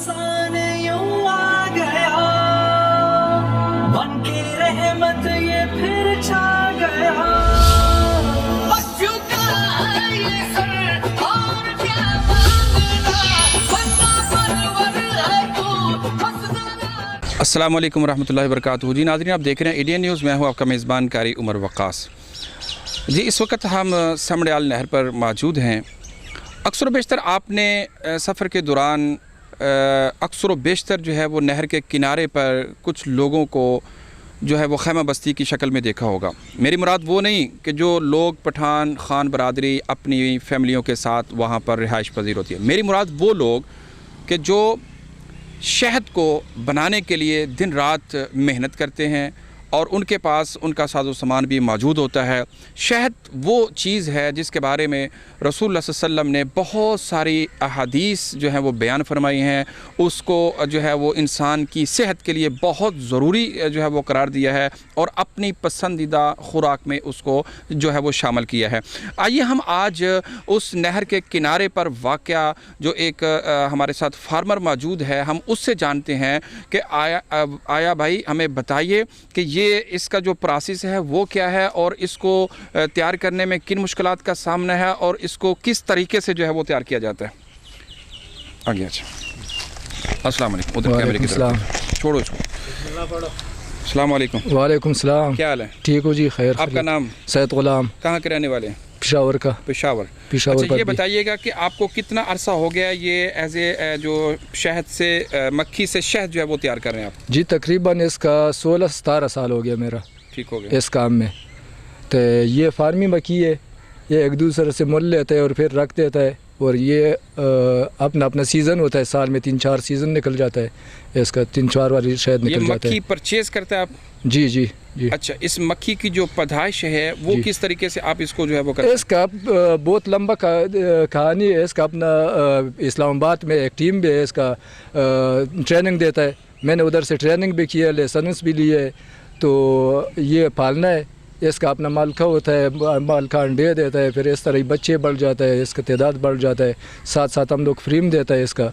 इंसान यूं आ गया, बन के रहमत ये फिर छा गया। अस्सलाम वालेकुम रहमतुल्लाहि व बरकातुहू। जी नाज़रीन, आप देख रहे हैं इंडियन न्यूज़। मैं हूं आपका मेज़बान कारी उमर वक़ास। जी इस वक्त हम समड़याल नहर पर मौजूद हैं। अक्सर बेशतर आपने सफ़र के दौरान अक्सर बेशतर जो है वो नहर के किनारे पर कुछ लोगों को जो है वो खैमा बस्ती की शक्ल में देखा होगा। मेरी मुराद वो नहीं कि जो लोग पठान खान बरादरी अपनी फैमिलियों के साथ वहाँ पर रिहाइश पजीर होती है। मेरी मुराद वो लोग कि जो शहद को बनाने के लिए दिन रात मेहनत करते हैं और उनके पास उनका साजो सामान भी मौजूद होता है। शहद वो चीज़ है जिसके बारे में रसूलुल्लाह सल्लल्लाहु अलैहि वसल्लम ने बहुत सारी अहादीस जो हैं वो बयान फरमाई हैं। उसको जो है वो इंसान की सेहत के लिए बहुत ज़रूरी जो है वो करार दिया है और अपनी पसंदीदा खुराक में उसको जो है वो शामिल किया है। आइए हम आज उस नहर के किनारे पर वाक़या जो एक हमारे साथ फार्मर मौजूद है, हम उससे जानते हैं कि आया भाई हमें बताइए कि ये इसका जो प्रोसेस है वो क्या है और इसको तैयार करने में किन मुश्किलात का सामना है और इसको किस तरीके से जो है वो तैयार किया जाता है। आगे अच्छा, अस्सलाम वालेकुम। उधर कैमरे की तरफ छोड़ो इसको। अस्सलाम वालेकुम। वालेकुम सलाम। क्या हाल है? ठीक हो जी, खैर। आपका नाम? सैयद गुलाम। कहाँ के रहने वाले हैं? पेशावर का। पेशावर। अच्छा, ये बताइएगा कि आपको कितना अरसा हो गया ये एज ए जो शहद से मक्खी से शहद जो है वो तैयार कर रहे हैं आप? जी तकरीबन इसका 16-17 साल हो गया मेरा। ठीक हो गया इस काम में। तो ये फार्मी मक्खी है, ये एक दूसरे से मोल लेता है और फिर रख देता है और ये अपना अपना सीज़न होता है, साल में 3-4 सीज़न निकल जाता है इसका, 3-4 वाली शहद निकल जाता है। मक्खी परचेज़ करते हैं आप? जी जी जी। अच्छा, इस मक्खी की जो पैदाइश है वो किस तरीके से आप इसको जो है वो करते हैं? इसका बहुत लंबा कहानी है। इसका अपना इस्लामाबाद में एक टीम भी है, इसका ट्रेनिंग देता है। मैंने उधर से ट्रेनिंग भी की है, लाइसेंस भी लिए है। तो ये पालना है, इसका अपना मालका होता है, मालका अंडे देता है, फिर इस तरह बच्चे बढ़ जाता है, इसका तादाद बढ़ जाता है, साथ साथ हम लोग फ्री में देता है इसका।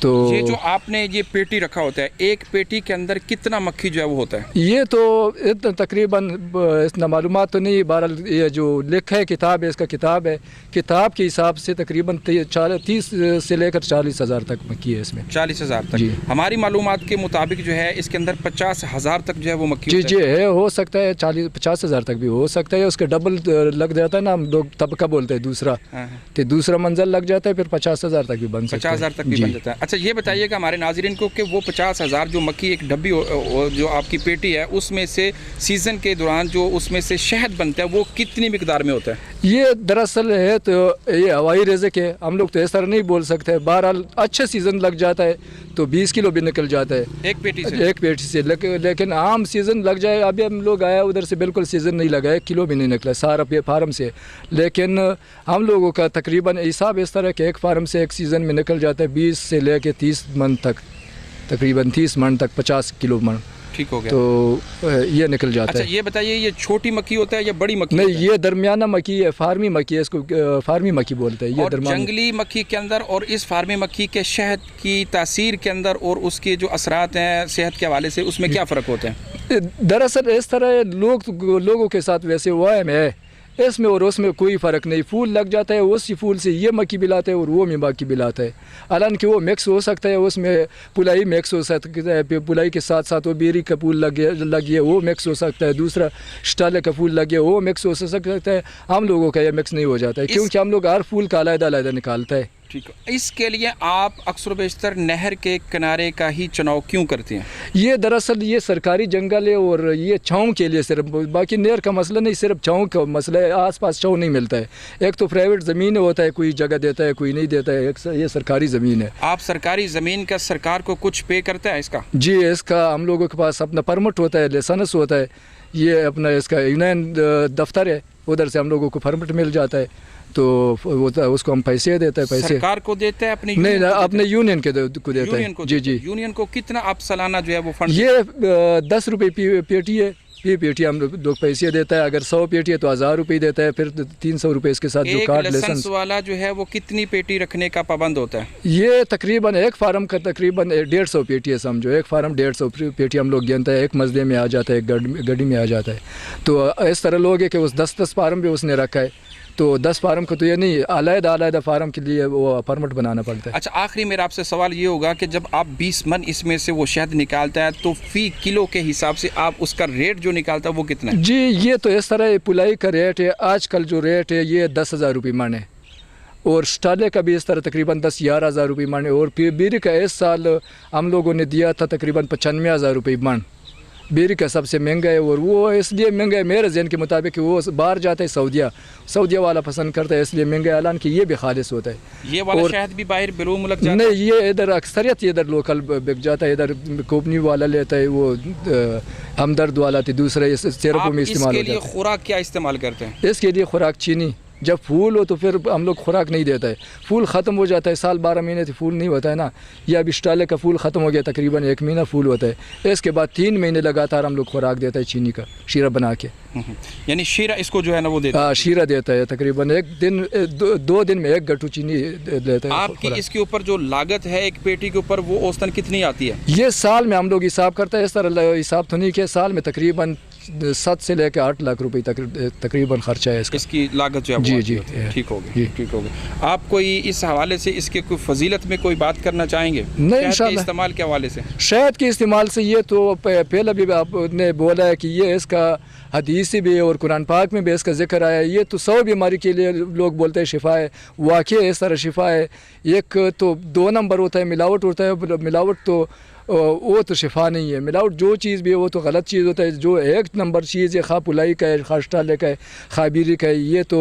तो ये जो आपने ये पेटी रखा होता है, एक पेटी के अंदर कितना मक्खी जो है वो होता है? ये तो इतना तकरीबन इतना मालूमात तो नहीं, बहरहाल ये जो लिखा है किताब है, इसका किताब है, किताब के हिसाब से तकरीबन 30 से लेकर 40 हज़ार तक मक्खी है इसमें। 40 हज़ार तक? हमारी मालूमात के मुताबिक जो है इसके अंदर 50 हज़ार तक जो है वो मक्खी जी जी है, हो सकता है 40-50 हज़ार तक भी हो सकता है। उसके डबल लग जाता है ना, हम लोग तबका बोलते हैं दूसरा, तो दूसरा मंजिल लग जाता है, फिर 50 हज़ार तक भी बन सकता है। 50 हज़ार तक भी बन जाता है। अच्छा, ये बताइएगा हमारे नाज़रीन को कि वो 50 हज़ार जो मक्खी एक डब्बी जो आपकी पेटी है उसमें से सीज़न के दौरान जो उसमें से शहद बनता है वो कितनी मिकदार में होता है? ये दरअसल है तो ये हवाई रिज़्क़ है, हम लोग तो इस तरह नहीं बोल सकते। बहरहाल अच्छे सीज़न लग जाता है तो 20 किलो भी निकल जाता है एक पेटी से। लेकिन आम सीज़न लग जाए, अभी हम लोग आया उधर से बिल्कुल सीज़न नहीं लगा, 1 किलो भी नहीं निकला सारा फार्म से। लेकिन हम लोगों का तकरीबन हिसाब इस तरह के एक फार्म से एक सीज़न में निकल जाता है 20 से लेकर 30 मन तक, तकरीबन 30 मन तक, 50 किलो मन। ठीक हो गया। तो ये निकल जाता है। अच्छा, ये बताइए ये छोटी मक्खी होता है या बड़ी मक्खी? नहीं, ये दरमियाना मक्खी है, फार्मी मक्खी है, इसको फार्मी मक्खी बोलते हैं। ये जंगली मक्खी के अंदर और इस फार्मी मक्खी के शहद की तासीर के अंदर और उसके जो असरात हैं सेहत के हवाले से, उसमें क्या फ़र्क होता है? दरअसल इस तरह लोगों के साथ वैसे वायम है, इसमें और उसमें कोई फ़र्क नहीं। फूल लग जाता है, उसी फूल से ये मक्खी बिलाता है और वो मक्खी बिलाता है। हालांकि वो मिक्स हो सकता है, उसमें पुलाई मिक्स हो सकता है, पुलाई के साथ साथ वो बेरी का फूल लगे वो मिक्स हो सकता है, दूसरा स्टाले का फूल लगे वो मिक्स हो सकता है। हम लोगों का ये मिक्स नहीं हो जाता है क्योंकि हम लोग हर फूल का अलग-अलग निकालता है। ठीक है, इसके लिए आप अक्सर बेशतर नहर के किनारे का ही चुनाव क्यों करते हैं? ये दरअसल ये सरकारी जंगल है और ये छाँव के लिए सिर्फ, बाकी नहर का मसला नहीं, सिर्फ छाँव का मसला है। आसपास छाँव नहीं मिलता है। एक तो प्राइवेट ज़मीन होता है, कोई जगह देता है कोई नहीं देता है, ये सरकारी ज़मीन है। आप सरकारी ज़मीन का सरकार को कुछ पे करता है इसका? जी, इसका हम लोगों के पास अपना परमिट होता है, लाइसेंस होता है। ये अपना इसका यूनियन दफ्तर है, उधर से हम लोगों को परमिट मिल जाता है, तो उसको हम पैसे देते हैं। पैसे सरकार को देते हैं अपने? नहीं, अपने यूनियन को देते हैं। जी जी। यूनियन को कितना आप सालाना जो है वो फंड? ये 10 रुपये पेटी है, पेटी हम लोग पैसे देता है, अगर 100 पेटी है तो 1000 रुपये देता है, फिर 300 रुपये इसके साथ जो एक कार्ड लाइसेंस वाला जो है वो कितनी पेटी रखने का पाबंद होता है? ये तकरीबन एक फार्म का तकरीबन 150 पेटी है, समझो एक फार्म 150 पेटी हम लोग गिनता है, एक मजदे में आ जाता है, एक गड्डी में आ जाता है। तो इस तरह लोग है कि उस 10 फार्म भी उसने रखा है, तो 10 फार्म को तो ये नहीं, अलग फार्म के लिए वो परमिट बनाना पड़ता है। अच्छा, आखिरी मेरा आपसे सवाल ये होगा कि जब आप 20 मन इसमें से वो शहद निकालता है तो फी किलो के हिसाब से आप उसका रेट जो निकालता है वो कितना है? जी ये तो इस तरह पुलाई का रेट है, आजकल जो रेट है ये 10,000 रुपये मन है, और स्टाले का भी इस तरह तकरीबन 10-11 हज़ार रुपये मन है, और बीरी का इस साल हम लोगों ने दिया था तकरीबन 95,000 रुपये मन। बीरी का सबसे महंगा है, और वो इसलिए महंगा है मेरे जहन के मुताबिक कि वो बाहर जाता है सऊदिया वाला पसंद करता है, इसलिए महंगा है, हालांकि ये भी खालिस होता है। ये वाला शहद भी बाहर बेरून मुल्क जाता है? नहीं, ये इधर अक्सरियत इधर लोकल बिक जाता है, इधर कोपनी वाला लेता है, वो हमदर्द वाला थी, दूसरा सिरपों में इस्तेमाल होता है। इसके लिए खुराक क्या इस्तेमाल करते हैं? इसके लिए खुराक चीनी, जब फूल हो तो फिर हम लोग खुराक नहीं देता है, फूल ख़त्म हो जाता है, साल 12 महीने से फूल नहीं होता है ना, या अब स्टाले का फूल ख़त्म हो गया, तकरीबन 1 महीना फूल होता है, इसके बाद 3 महीने लगातार हम लोग खुराक देता है चीनी का शीरा बना के। यानी शीरा इसको जो है ना वो देता है? हाँ, शीरा देता है, तकरीबन 2 दिन में 1 गट्टू चीनी देता है। आपकी इसके ऊपर जो लागत है एक पेटी के ऊपर वो औसतन कितनी आती है? ये साल में हम लोग हिसाब करते हैं, इस तरह हिसाब तो नहीं किया, साल में तकरीबन 7 से लेकर 8 लाख रुपए तकरीबन खर्चा है इसकी लागत जो है। जी जी, ठीक होगी, ठीक होगी। आप कोई इस हवाले से इसके कोई फजीलत में कोई बात करना चाहेंगे? नहीं, इंशाल्लाह। इस्तेमाल के हवाले से शहद के इस्तेमाल से ये तो पहले भी आपने बोला है कि ये इसका हदीस भी है और कुरान पाक में भी इसका जिक्र आया है, ये तो 100 बीमारी के लिए लोग बोलते हैं शिफा है, वाकई इस तरह शिफा है। एक तो 2 नंबर होता है मिलावट होता है, मिलावट तो वो तो शिफा नहीं है, मिलावट जो चीज़ भी है वो तो गलत चीज़ होता है। जो 1 नंबर चीज़ है, खा पुलाई का है, खा स्टाले का है, खा बीरी का है, ये तो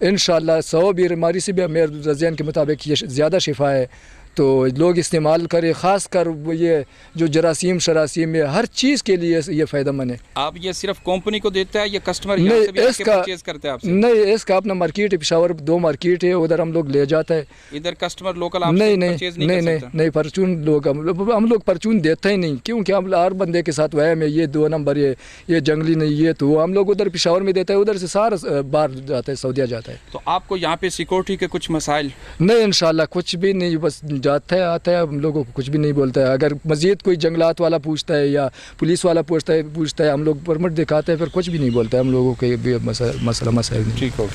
इंशाल्लाह 100 बीमारी से भी मेरे ज़हन के मुताबिक ये ज़्यादा शिफा है, तो लोग इस्तेमाल करें। ख़ास कर ये जो जरासीम शरासीम में हर चीज़ के लिए ये फ़ायदेमंद है। आप ये सिर्फ कंपनी को देता है या कस्टमर नहीं, यहाँ से भी इसका परचेज करते हैं आपसे? नहीं, इसका अपना मार्केट है, पेशावर 2 मार्केट है, उधर हम लोग ले जाते हैं। इधर कस्टमर लोकल नहीं परचून लोग हम लोग परचून देते ही नहीं, क्योंकि हम हर बंदे के साथ वह में ये 2 नंबर ये जंगली नहीं, ये तो हम लोग उधर पेशावर में देते हैं, उधर से सारा बाहर जाता है, सऊदिया जाता है। तो आपको यहाँ पे सिक्योरिटी के कुछ मसाइल? नहीं, इंशाल्लाह कुछ भी नहीं, बस जाता है आता है, हम लोगों को कुछ भी नहीं बोलता है। अगर मज़ीद कोई जंगलात वाला पूछता है या पुलिस वाला पूछता है हम लोग परमिट दिखाते हैं, फिर कुछ भी नहीं बोलता है, हम लोगों के भी मसला नहीं। ठीक हो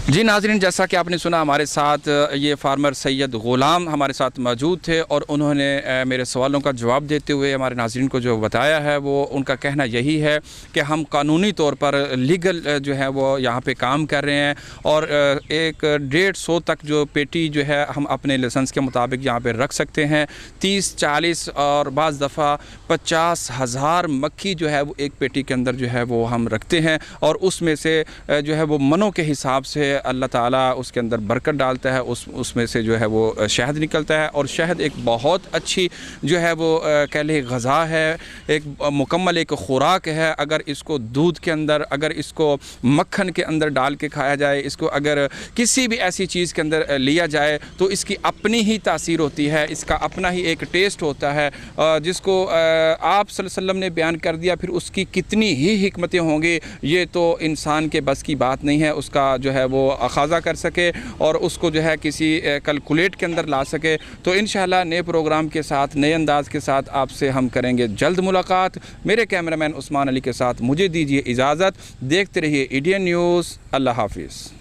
जी नाज़रीन, जैसा कि आपने सुना, हमारे साथ ये फार्मर सैयद ग़ुलाम हमारे साथ मौजूद थे और उन्होंने मेरे सवालों का जवाब देते हुए हमारे नाज़रीन को जो बताया है वो उनका कहना यही है कि हम कानूनी तौर पर लीगल जो है वो यहाँ पे काम कर रहे हैं, और 150 तक जो पेटी जो है हम अपने लाइसेंस के मुताबिक यहाँ पे रख सकते हैं। 30-40 और बाज़ दफ़ा 50,000 मक्खी जो है वो एक पेटी के अंदर जो है वो हम रखते हैं, और उसमें से जो है वो मनों के हिसाब से अल्लाह ताला उसके अंदर बरकत डालता है, उसमें से जो है वो शहद निकलता है। और शहद एक बहुत अच्छी जो है वो कह लें ग़ज़ा है, एक मुकम्मल एक ख़ुराक है। अगर इसको दूध के अंदर, अगर इसको मक्खन के अंदर डाल के खाया जाए, इसको अगर किसी भी ऐसी चीज़ के अंदर लिया जाए तो इसकी अपनी ही तासीर होती है, इसका अपना ही एक टेस्ट होता है, जिसको आप सल्लल्लाहु अलैहि वसल्लम ने बयान कर दिया, फिर उसकी कितनी ही हिकमतें होंगी ये तो इंसान के बस की बात नहीं है उसका जो है वो अखाज़ा कर सके और उसको जो है किसी कैलकुलेट के अंदर ला सके। तो इंशाअल्लाह नए प्रोग्राम के साथ, नए अंदाज़ के साथ आपसे हम करेंगे जल्द मुलाकात। मेरे कैमरामैन उस्मान अली के साथ मुझे दीजिए इजाज़त। देखते रहिए ADN न्यूज़। अल्लाह हाफिज़।